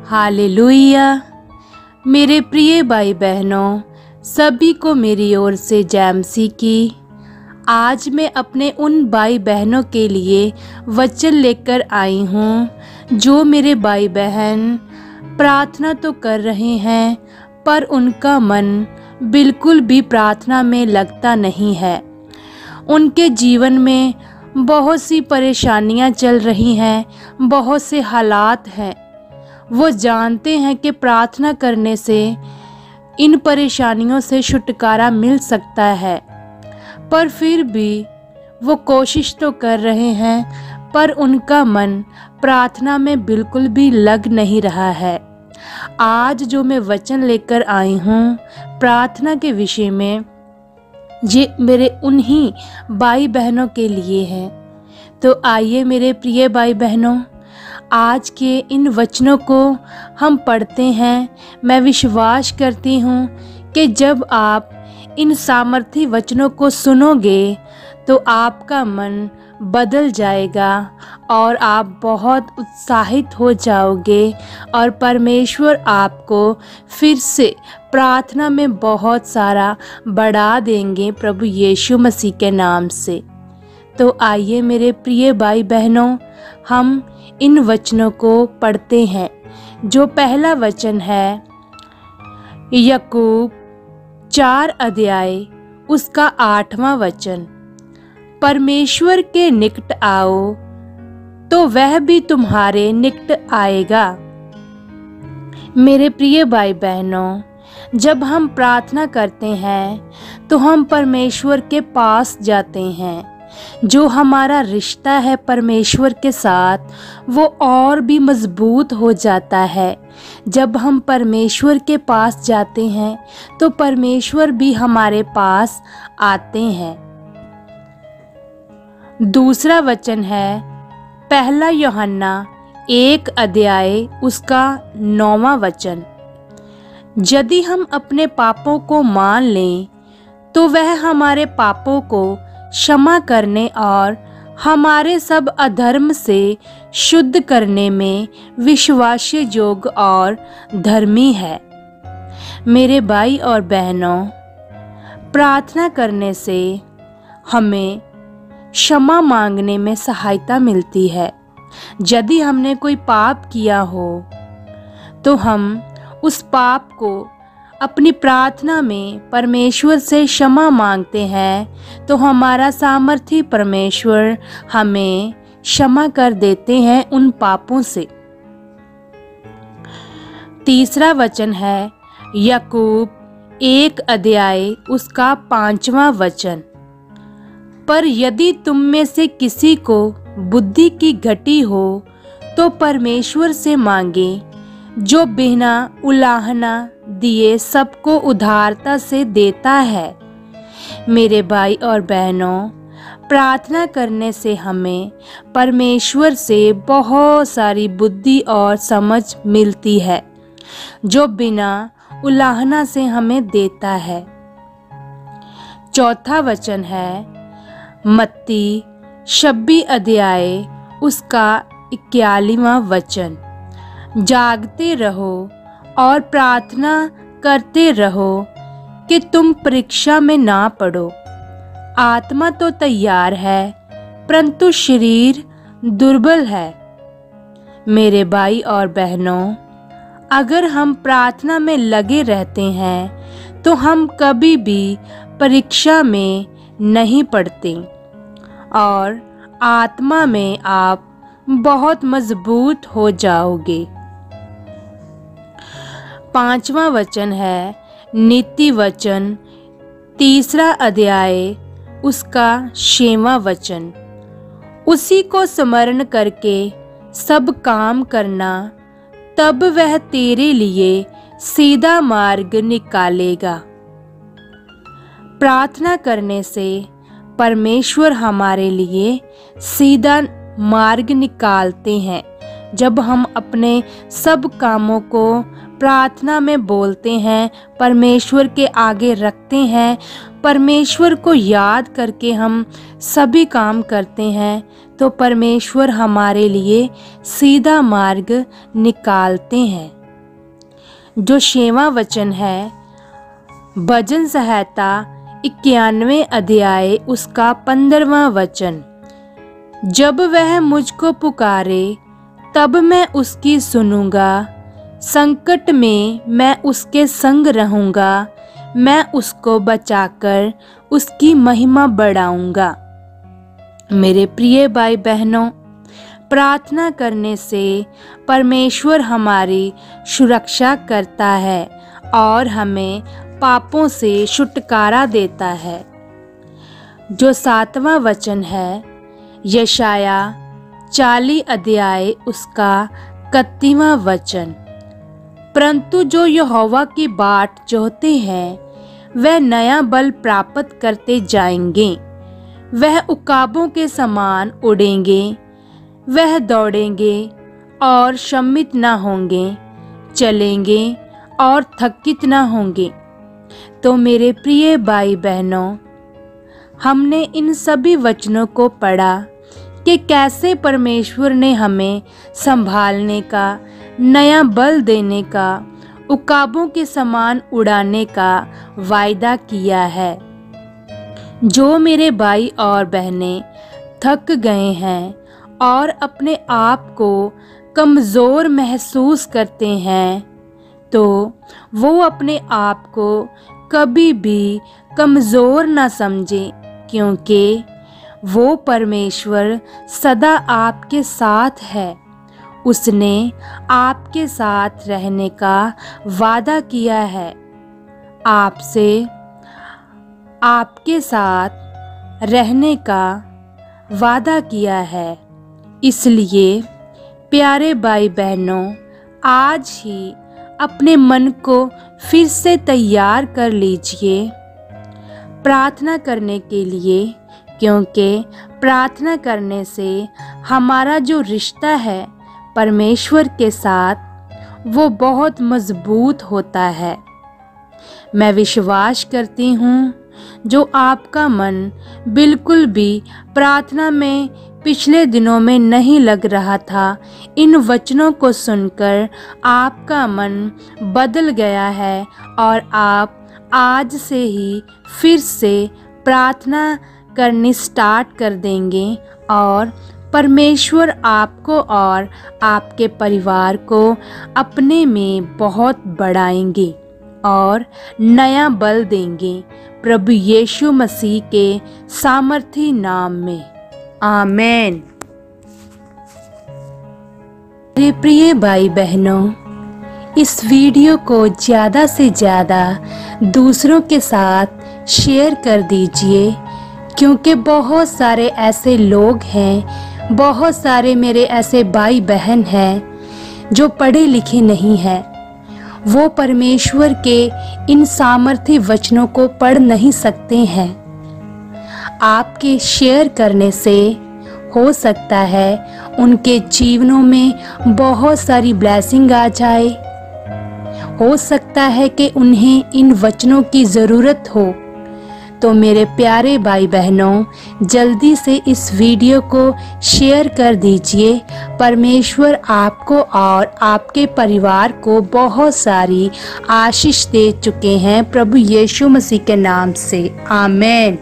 Hallelujah. मेरे प्रिय भाई बहनों, सभी को मेरी ओर से जय मसीह की। आज मैं अपने उन भाई बहनों के लिए वचन लेकर आई हूँ जो मेरे भाई बहन प्रार्थना तो कर रहे हैं पर उनका मन बिल्कुल भी प्रार्थना में लगता नहीं है। उनके जीवन में बहुत सी परेशानियाँ चल रही हैं, बहुत से हालात हैं। वो जानते हैं कि प्रार्थना करने से इन परेशानियों से छुटकारा मिल सकता है, पर फिर भी वो कोशिश तो कर रहे हैं पर उनका मन प्रार्थना में बिल्कुल भी लग नहीं रहा है। आज जो मैं वचन लेकर आई हूँ प्रार्थना के विषय में, ये मेरे उन्हीं भाई बहनों के लिए है। तो आइए मेरे प्रिय भाई बहनों, आज के इन वचनों को हम पढ़ते हैं। मैं विश्वास करती हूँ कि जब आप इन सामर्थी वचनों को सुनोगे तो आपका मन बदल जाएगा और आप बहुत उत्साहित हो जाओगे और परमेश्वर आपको फिर से प्रार्थना में बहुत सारा बढ़ा देंगे प्रभु यीशु मसीह के नाम से। तो आइए मेरे प्रिय भाई बहनों, हम इन वचनों को पढ़ते हैं। जो पहला वचन है याकूब 4 अध्याय उसका 8वां वचन। परमेश्वर के निकट आओ तो वह भी तुम्हारे निकट आएगा। मेरे प्रिय भाई बहनों, जब हम प्रार्थना करते हैं तो हम परमेश्वर के पास जाते हैं। जो हमारा रिश्ता है परमेश्वर के साथ वो और भी मजबूत हो जाता है। जब हम परमेश्वर के पास जाते हैं तो परमेश्वर भी हमारे पास आते हैं। दूसरा वचन है पहला यूहन्ना 1 अध्याय उसका 9वां वचन। यदि हम अपने पापों को मान लें तो वह हमारे पापों को क्षमा करने और हमारे सब अधर्म से शुद्ध करने में विश्वास्य योग्य और धर्मी है। मेरे भाई और बहनों, प्रार्थना करने से हमें क्षमा मांगने में सहायता मिलती है। यदि हमने कोई पाप किया हो तो हम उस पाप को अपनी प्रार्थना में परमेश्वर से क्षमा मांगते हैं तो हमारा सामर्थी परमेश्वर हमें क्षमा कर देते हैं उन पापों से। तीसरा वचन है याकूब 1 अध्याय उसका 5वां वचन। पर यदि तुम में से किसी को बुद्धि की घटी हो तो परमेश्वर से मांगे, जो बिना उलाहना दिए सबको उदारता से देता है। मेरे भाई और बहनों, प्रार्थना करने से हमें परमेश्वर से बहुत सारी बुद्धि और समझ मिलती है, जो बिना उलाहना से हमें देता है। चौथा वचन है मत्ती 26 अध्याय उसका 41वां वचन। जागते रहो और प्रार्थना करते रहो कि तुम परीक्षा में ना पड़ो। आत्मा तो तैयार है परंतु शरीर दुर्बल है। मेरे भाई और बहनों, अगर हम प्रार्थना में लगे रहते हैं तो हम कभी भी परीक्षा में नहीं पड़ते और आत्मा में आप बहुत मजबूत हो जाओगे। 5वां वचन है नीति वचन 3 अध्याय उसका 6वां वचन। उसी को स्मरण करके सब काम करना, तब वह तेरे लिए सीधा मार्ग निकालेगा। प्रार्थना करने से परमेश्वर हमारे लिए सीधा मार्ग निकालते हैं। जब हम अपने सब कामों को प्रार्थना में बोलते हैं, परमेश्वर के आगे रखते हैं, परमेश्वर को याद करके हम सभी काम करते हैं, तो परमेश्वर हमारे लिए सीधा मार्ग निकालते हैं। जो 6वां वचन है भजन संहिता 91 अध्याय उसका 15वां वचन। जब वह मुझको पुकारे तब मैं उसकी सुनूंगा, संकट में मैं उसके संग रहूंगा, मैं उसको बचाकर उसकी महिमा बढ़ाऊंगा। मेरे प्रिय भाई बहनों, प्रार्थना करने से परमेश्वर हमारी सुरक्षा करता है और हमें पापों से छुटकारा देता है। जो 7वां वचन है यशाया 40 अध्याय उसका 31वां वचन। परंतु जो यहोवा की बाट जोहते हैं वह नया बल प्राप्त करते जाएंगे, वह उकाबों के समान उड़ेंगे, वह दौड़ेंगे और शमित न होंगे, चलेंगे और थकित न होंगे। तो मेरे प्रिय भाई बहनों, हमने इन सभी वचनों को पढ़ा कि कैसे परमेश्वर ने हमें संभालने का, नया बल देने का, उकाबों के समान उड़ाने का वायदा किया है। जो मेरे भाई और बहनें थक गए हैं और अपने आप को कमज़ोर महसूस करते हैं, तो वो अपने आप को कभी भी कमज़ोर न समझें, क्योंकि वो परमेश्वर सदा आपके साथ है। उसने आपके साथ रहने का वादा किया है, आपसे आपके साथ रहने का वादा किया है। इसलिए प्यारे भाई बहनों, आज ही अपने मन को फिर से तैयार कर लीजिए प्रार्थना करने के लिए, क्योंकि प्रार्थना करने से हमारा जो रिश्ता है परमेश्वर के साथ वो बहुत मजबूत होता है। मैं विश्वास करती हूँ जो आपका मन बिल्कुल भी प्रार्थना में पिछले दिनों में नहीं लग रहा था, इन वचनों को सुनकर आपका मन बदल गया है और आप आज से ही फिर से प्रार्थना करनी स्टार्ट कर देंगे और परमेश्वर आपको और आपके परिवार को अपने में बहुत बढ़ाएंगे और नया बल देंगे, प्रभु यीशु मसीह के सामर्थी नाम में, आमीन। मेरे प्रिय भाई बहनों, इस वीडियो को ज़्यादा से ज़्यादा दूसरों के साथ शेयर कर दीजिए, क्योंकि बहुत सारे ऐसे लोग हैं, बहुत सारे मेरे ऐसे भाई बहन हैं जो पढ़े लिखे नहीं हैं। वो परमेश्वर के इन सामर्थी वचनों को पढ़ नहीं सकते हैं। आपके शेयर करने से हो सकता है उनके जीवनों में बहुत सारी ब्लेसिंग आ जाए। हो सकता है कि उन्हें इन वचनों की ज़रूरत हो। तो मेरे प्यारे भाई बहनों, जल्दी से इस वीडियो को शेयर कर दीजिए। परमेश्वर आपको और आपके परिवार को बहुत सारी आशीष दे चुके हैं, प्रभु यीशु मसीह के नाम से, आमीन।